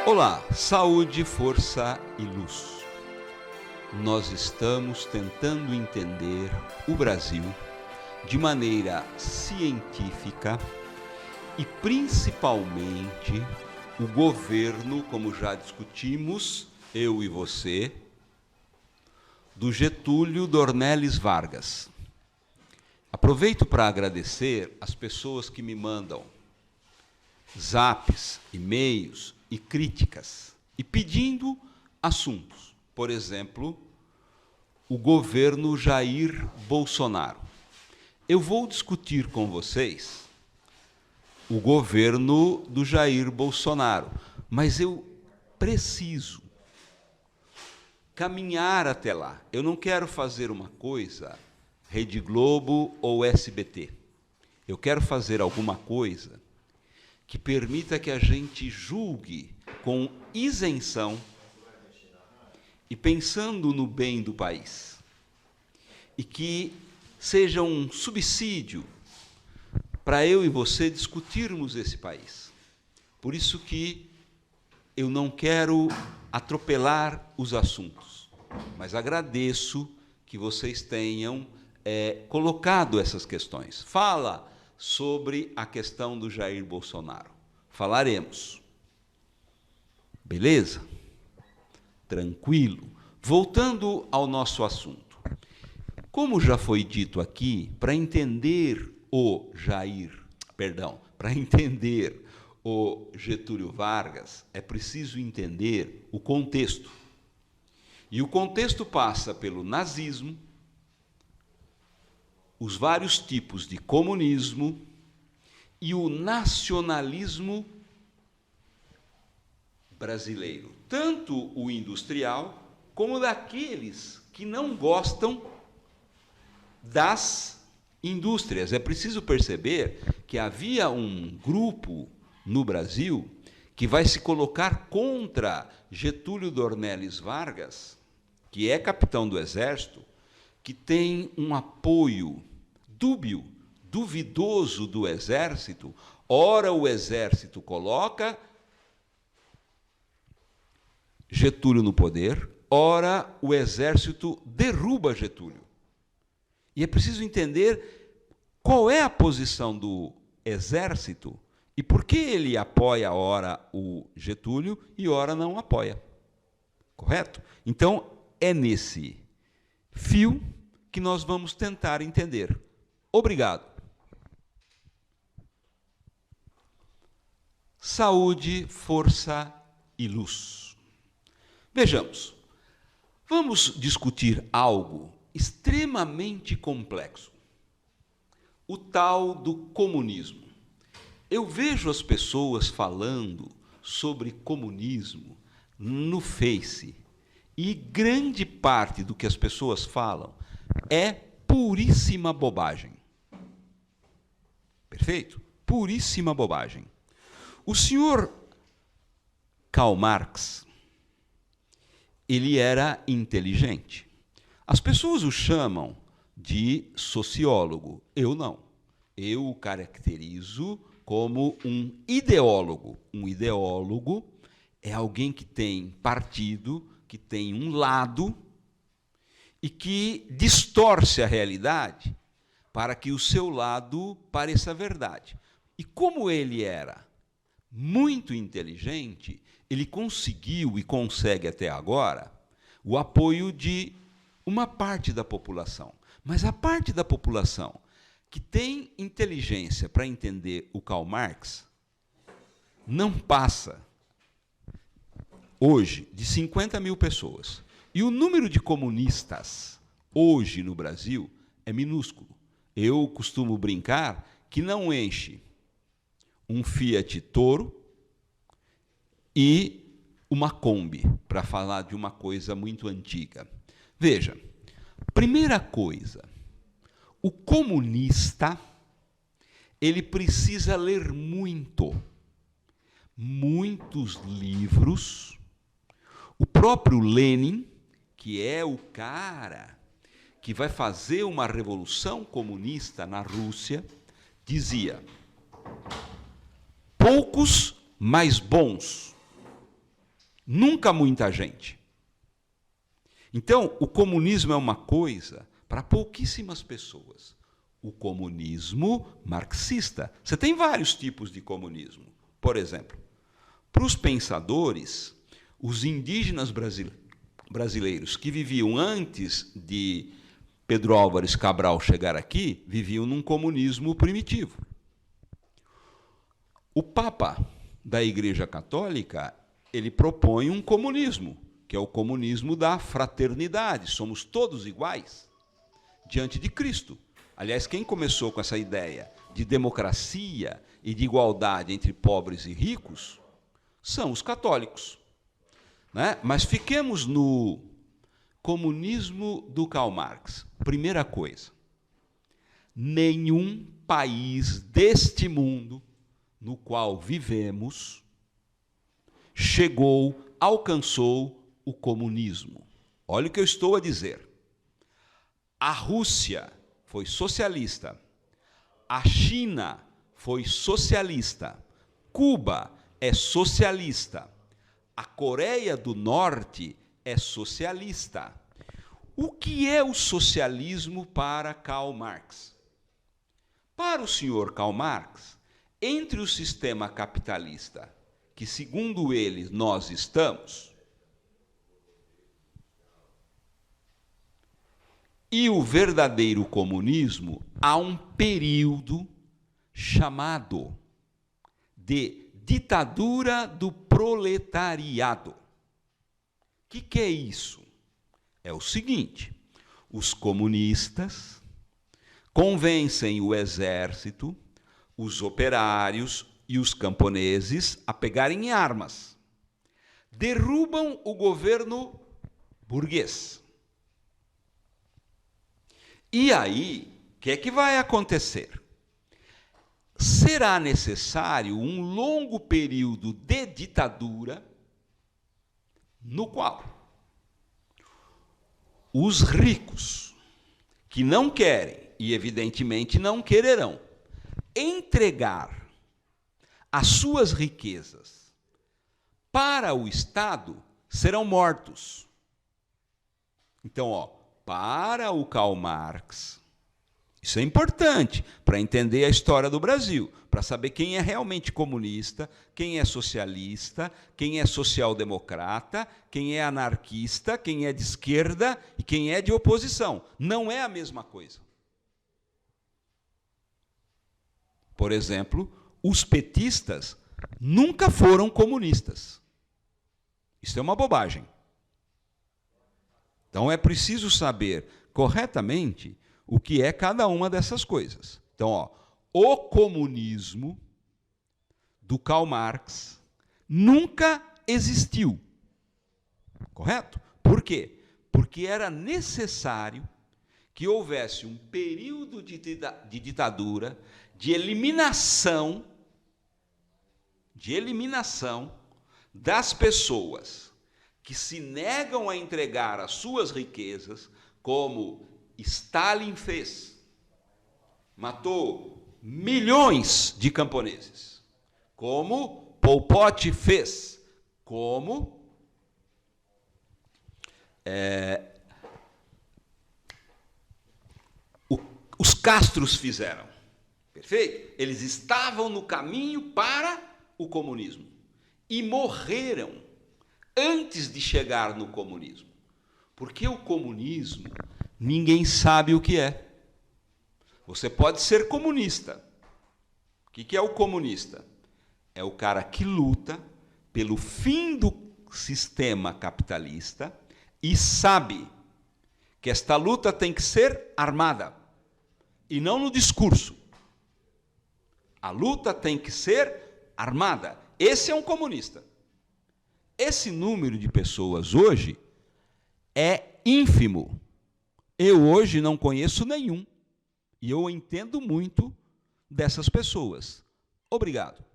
Olá, saúde, força e luz. Nós estamos tentando entender o Brasil de maneira científica e principalmente o governo, como já discutimos, eu e você, do Getúlio Dornelles Vargas. Aproveito para agradecer as pessoas que me mandam zaps, e-mails e críticas, e pedindo assuntos. Por exemplo, o governo Jair Bolsonaro. Eu vou discutir com vocês o governo do Jair Bolsonaro, mas eu preciso caminhar até lá. Eu não quero fazer uma coisa Rede Globo ou SBT. Eu quero fazer alguma coisa que permita que a gente julgue com isenção e pensando no bem do país. E que seja um subsídio para eu e você discutirmos esse país. Por isso que eu não quero atropelar os assuntos, mas agradeço que vocês tenham colocado essas questões. Fala sobre a questão do Jair Bolsonaro. Falaremos. Beleza? Tranquilo. Voltando ao nosso assunto. Como já foi dito aqui, para entender para entender o Getúlio Vargas, é preciso entender o contexto. E o contexto passa pelo nazismo, os vários tipos de comunismo e o nacionalismo brasileiro, tanto o industrial como daqueles que não gostam das indústrias. É preciso perceber que havia um grupo no Brasil que vai se colocar contra Getúlio Dornelles Vargas, que é capitão do Exército, que tem um apoio duvidoso do Exército. Ora o Exército coloca Getúlio no poder, ora o Exército derruba Getúlio. E é preciso entender qual é a posição do Exército e por que ele apoia ora o Getúlio e ora não apoia. Correto? Então, é nesse fio que nós vamos tentar entender. Obrigado. Saúde, força e luz. Vejamos, vamos discutir algo extremamente complexo, o tal do comunismo. Eu vejo as pessoas falando sobre comunismo no Face, e grande parte do que as pessoas falam é puríssima bobagem. Perfeito? Puríssima bobagem. O senhor Karl Marx, ele era inteligente. As pessoas o chamam de sociólogo. Eu não. Eu o caracterizo como um ideólogo. Um ideólogo é alguém que tem partido, que tem um lado e que distorce a realidade para que o seu lado pareça verdade. E como ele era muito inteligente, ele conseguiu e consegue até agora o apoio de uma parte da população. Mas a parte da população que tem inteligência para entender o Karl Marx não passa hoje de 50 mil pessoas. E o número de comunistas hoje no Brasil é minúsculo. Eu costumo brincar que não enche um Fiat Toro e uma Kombi, para falar de uma coisa muito antiga. Veja, primeira coisa, o comunista, ele precisa ler muitos livros. O próprio Lenin, que é o cara que vai fazer uma revolução comunista na Rússia, dizia: poucos, mas bons. Nunca muita gente. Então, o comunismo é uma coisa para pouquíssimas pessoas. O comunismo marxista. Você tem vários tipos de comunismo. Por exemplo, para os pensadores, os indígenas brasileiros que viviam antes de Pedro Álvares Cabral chegar aqui, viviam num comunismo primitivo. O Papa da Igreja Católica, ele propõe um comunismo, que é o comunismo da fraternidade. Somos todos iguais diante de Cristo. Aliás, quem começou com essa ideia de democracia e de igualdade entre pobres e ricos são os católicos, né? Mas fiquemos no comunismo do Karl Marx. Primeira coisa, nenhum país deste mundo no qual vivemos alcançou o comunismo. Olha o que eu estou a dizer. A Rússia foi socialista, a China foi socialista, Cuba é socialista, a Coreia do Norte é socialista. O que é o socialismo para Karl Marx? Para o senhor Karl Marx, entre o sistema capitalista, que segundo ele nós estamos, e o verdadeiro comunismo, há um período chamado de ditadura do proletariado. O que é isso? É o seguinte: os comunistas convencem o exército, os operários e os camponeses a pegarem armas. Derrubam o governo burguês. E aí, o que é que vai acontecer? Será necessário um longo período de ditadura no qual os ricos, que não querem e evidentemente não quererão entregar as suas riquezas para o Estado, serão mortos. Então, para o Karl Marx, isso é importante para entender a história do Brasil, para saber quem é realmente comunista, quem é socialista, quem é social-democrata, quem é anarquista, quem é de esquerda e quem é de oposição. Não é a mesma coisa. Por exemplo, os petistas nunca foram comunistas. Isso é uma bobagem. Então é preciso saber corretamente o que é cada uma dessas coisas. Então, o comunismo do Karl Marx nunca existiu. Correto? Por quê? Porque era necessário que houvesse um período de ditadura, de eliminação das pessoas que se negam a entregar as suas riquezas, como Stalin fez. Matou milhões de camponeses. Como Pol Pot fez. Como os Castros fizeram. Perfeito? Eles estavam no caminho para o comunismo. E morreram antes de chegar no comunismo. Porque o comunismo, ninguém sabe o que é. Você pode ser comunista. O que é o comunista? É o cara que luta pelo fim do sistema capitalista e sabe que esta luta tem que ser armada e não no discurso. A luta tem que ser armada. Esse é um comunista. Esse número de pessoas hoje é ínfimo. Eu hoje não conheço nenhum. E eu entendo muito dessas pessoas. Obrigado.